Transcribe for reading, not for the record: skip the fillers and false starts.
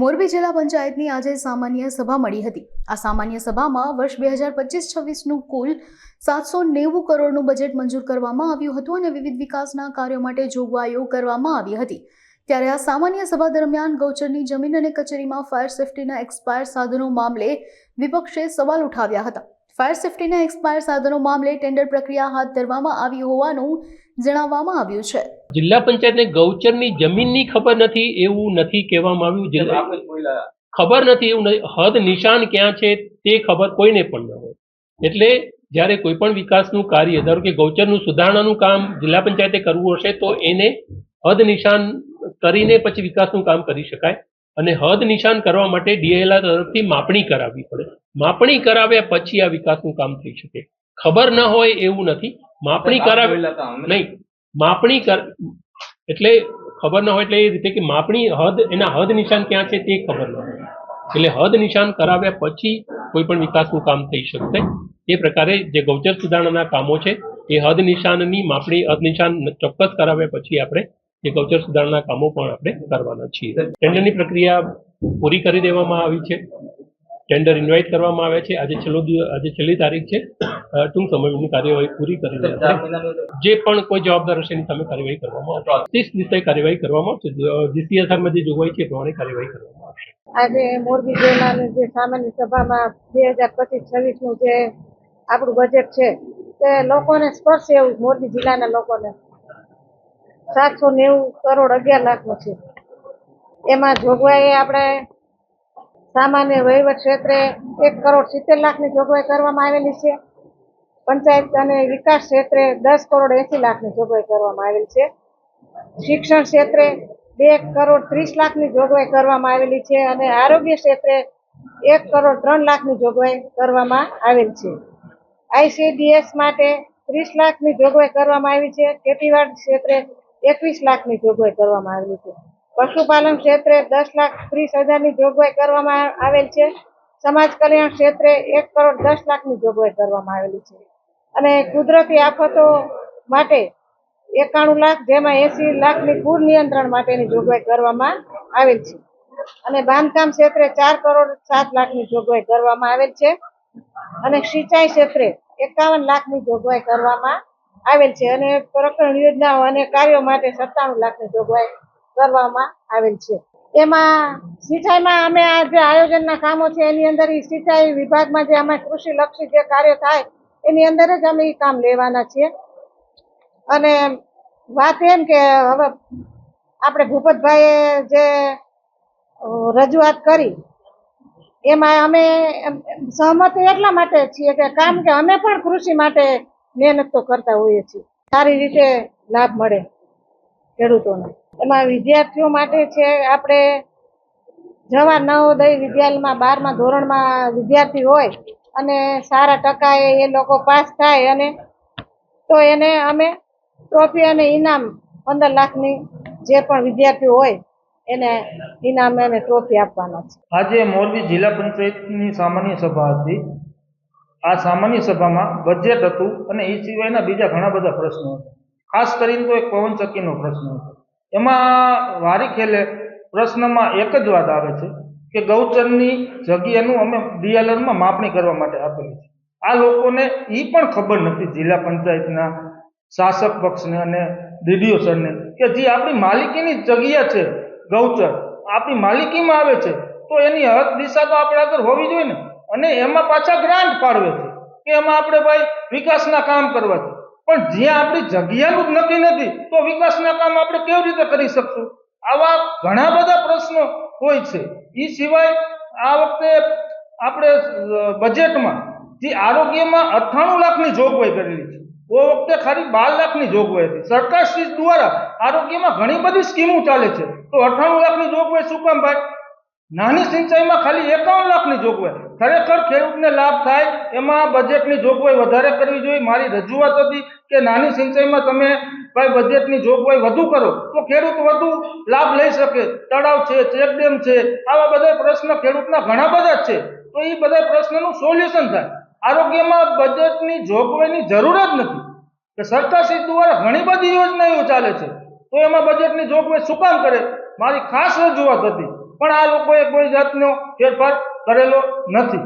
મોરબી જિલ્લા પંચાયતની આજે સામાન્ય સભા મળી હતી। આ સામાન્ય સભામાં વર્ષ 2025-26નું કુલ 790 કરોડનું બજેટ મંજૂર કરવામાં આવ્યું હતું અને વિવિધ વિકાસના કાર્યો માટે જોગવાઈઓ કરવામાં આવી હતી। ત્યારે આ સામાન્ય સભા દરમિયાન ગૌચરની જમીન અને કચેરીમાં ફાયર સેફટીના એક્સપાયર સાધનો મામલે વિપક્ષે સવાલ ઉઠાવ્યા હતા। ફાયર સેફટીના એક્સપાયર સાધનો મામલે ટેન્ડર પ્રક્રિયા હાથ ધરવામાં આવી હોવાનું જણાવવામાં આવ્યું છે। જિલ્લા પંચાયતને ગૌચરની જમીનની ખબર નથી એવું નથી કહેવામાં આવ્યું। ખબર નથી એવું હદ નિશાન ક્યાં છે તે ખબર કોઈને પણ ન હોય। એટલે જ્યારે કોઈ પણ વિકાસનું કાર્ય, ધારો કે ગૌચરનું સુધારણાનું કામ જિલ્લા પંચાયતે કરવું હશે તો એને હદ નિશાન કરીને પછી વિકાસનું કામ કરી શકાય અને હદ નિશાન કરવા માટે ડીએલઆર તરફથી માપણી કરાવવી પડે। માપણી કરાવ્યા પછી આ વિકાસનું કામ થઈ શકે। ખબર ન હોય એવું નથી, માપણી કરાવેલા નહીં, માપણી એટલે ખબર ન હોય એટલે એ રીતે કે માપણી હદ, એના હદ નિશાન ક્યાં છે તે ખબર ન હોય, એટલે હદ નિશાન કરાવ્યા પછી કોઈ પણ વિકાસનું કામ થઈ શકશે। એ પ્રકારે જે ગૌચર સુધારણાના કામો છે એ હદ નિશાનની માપણી, હદ નિશાન ચોક્કસ કરાવ્યા પછી આપણે એ ગૌચર સુધારણાના કામો પણ આપણે કરવાના છીએ। ટેન્ડરની પ્રક્રિયા પૂરી કરી દેવામાં આવી છે, ટેન્ડર ઇન્વાઇટ કરવામાં આવ્યા છે। આજે છેલ્લી તારીખ છે। ટૂંક સમયની કાર્યવાહી પૂરી કરીને જે પણ કોઈ જવાબદાર હશે એની સામે કાર્યવાહી કરવામાં આવશે। 30 દિવસે કાર્યવાહી કરવામાં આવશે। જીસીએસઆરમાં જે જોગવાઈ છે એ પ્રમાણે કાર્યવાહી કરવામાં આવશે। આજે મોરબી જિલ્લાની જે સામાન્ય સભામાં 2025-26નું જે આપણું બજેટ છે તે લોકોને સ્પર્શે એવું, મોરબી જિલ્લાના લોકોને 790 કરોડ 11 લાખનું છે। એમાં જોગવાઈ આપણે સામાન્ય વહીવટ ક્ષેત્રે 1 કરોડ 70 લાખની જોગવાઈ કરવામાં આવેલી છે। પંચાયત અને વિકાસ ક્ષેત્રે 10 કરોડ 80 લાખની જોગવાઈ કરવામાં આવેલી છે। શિક્ષણ ક્ષેત્રે 2 કરોડ 30 લાખની જોગવાઈ કરવામાં આવેલી છે અને આરોગ્ય ક્ષેત્રે 1 કરોડ 3 લાખની જોગવાઈ કરવામાં આવેલી છે। આઈસીડીએસ માટે 30 લાખની જોગવાઈ કરવામાં આવી છે। ખેતીવાડી ક્ષેત્રે 21 લાખની જોગવાઈ કરવામાં આવેલી છે। પશુપાલન ક્ષેત્રે 10,30,000ની જોગવાઈ કરવામાં આવેલ છે। સમાજ કલ્યાણ ક્ષેત્રે 1 કરોડ 10 લાખની જોગવાઈ કરવામાં આવેલી છે અને કુદરતી આફતો માટે 91 લાખ, જેમાં 80 લાખની પૂર નિયંત્રણ માટેની જોગવાઈ કરવામાં આવેલ છે અને બાંધકામ ક્ષેત્રે 4 કરોડ 7 લાખની જોગવાઈ કરવામાં આવેલ છે અને સિંચાઈ ક્ષેત્રે 51 લાખની જોગવાઈ કરવામાં આવેલ છે અને પ્રકરણ યોજનાઓ અને કાર્યો માટે 97 લાખની જોગવાઈ કરવામાં આવેલ છે। એમાં સિંચાઈમાં અમે આ જે આયોજનના કામો છે એની અંદર સિંચાઈ વિભાગમાં જે અમે કૃષિ લક્ષી જે કાર્ય થાય એની અંદર જ અમે એ કામ લેવાના છીએ અને વાત એમ કે હવે આપણે ભૂપતભાઈએ જે રજૂઆત કરી એમાં અમે સહમત એટલા માટે છીએ કે કામ કે અમે પણ કૃષિ માટે મહેનત તો કરતા હોઈએ છીએ, સારી રીતે લાભ મળે ખેડૂતોને। એમાં વિદ્યાર્થીઓ માટે છે, આપણે જવાહર નવોદય વિદ્યાલયમાં 12મા ધોરણમાં વિદ્યાર્થી હોય અને સારા ટકાએ એ લોકો પાસ થાય અને તો એને અમે ટ્રોફી અને ઇનામ 15 લાખની જે પણ વિદ્યાર્થીઓ હોય એને ઇનામ અને ટ્રોફી આપવાના છે। આજે મોરબી જિલ્લા પંચાયતની સામાન્ય સભા હતી। આ સામાન્ય સભામાં બજેટ હતું અને એ સિવાયના બીજા ઘણા બધા પ્રશ્નો હતા। ખાસ કરીને તો એક પવનચક્કીનો પ્રશ્ન હતો। એમાં વારી ખેલે પ્રશ્નમાં એક જ વાત આવે છે કે ગૌચરની જગ્યાનું અમે ડીએલઆરમાં માપણી કરવા માટે આપેલી છે। આ લોકોને એ પણ ખબર નથી, જિલ્લા પંચાયતના શાસક પક્ષને અને ડીડીઓ સરને, કે જે આપણી માલિકીની જગ્યા છે, ગૌચર આપણી માલિકીમાં આવે છે તો એની હદ દિશા તો આપણે આગળ હોવી જોઈએ ને। અને એમાં પાછા ગ્રાન્ટ ફાળવે છે કે એમાં આપણે ભાઈ વિકાસના કામ કરવા છે, પણ જ્યાં આપણી જગ્યાનું જ નક્કી નથી તો વિકાસના કામ આપણે કેવી રીતે કરી શકશું? આવા ઘણા બધા પ્રશ્નો હોય છે। એ સિવાય આ વખતે આપણે બજેટમાં જે આરોગ્યમાં 98 લાખની જોગવાઈ કરેલી છે, એ વખતે ખાલી 12 લાખની જોગવાઈ હતી। સરકાર શ્રી દ્વારા આરોગ્યમાં ઘણી બધી સ્કીમો ચાલે છે તો 98 લાખની જોગવાઈ શું કામ ભાઈ? નાની સિંચાઈમાં ખાલી 51 લાખની જોગવાઈ, ખરેખર ખેડૂતને લાભ થાય એમાં બજેટની જોગવાઈ વધારે કરવી જોઈએ। મારી રજૂઆત હતી કે નાની સિંચાઈમાં તમે ભાઈ બજેટની જોગવાઈ વધુ કરો તો ખેડૂત વધુ લાભ લઈ શકે। તળાવ છે, ચેકડેમ છે, આવા બધા પ્રશ્ન ખેડૂતના ઘણા બધા છે તો એ બધા પ્રશ્નનું સોલ્યુશન થાય। આરોગ્યમાં બજેટની જોગવાઈની જરૂર જ નથી કે સરકારશ્રી દ્વારા ઘણી બધી યોજનાઓ ચાલે છે તો એમાં બજેટની જોગવાઈ શું કામ કરે? મારી ખાસ રજૂઆત હતી પણ આ લોકોએ કોઈ જાતનો ફેરફાર કરેલો નથી.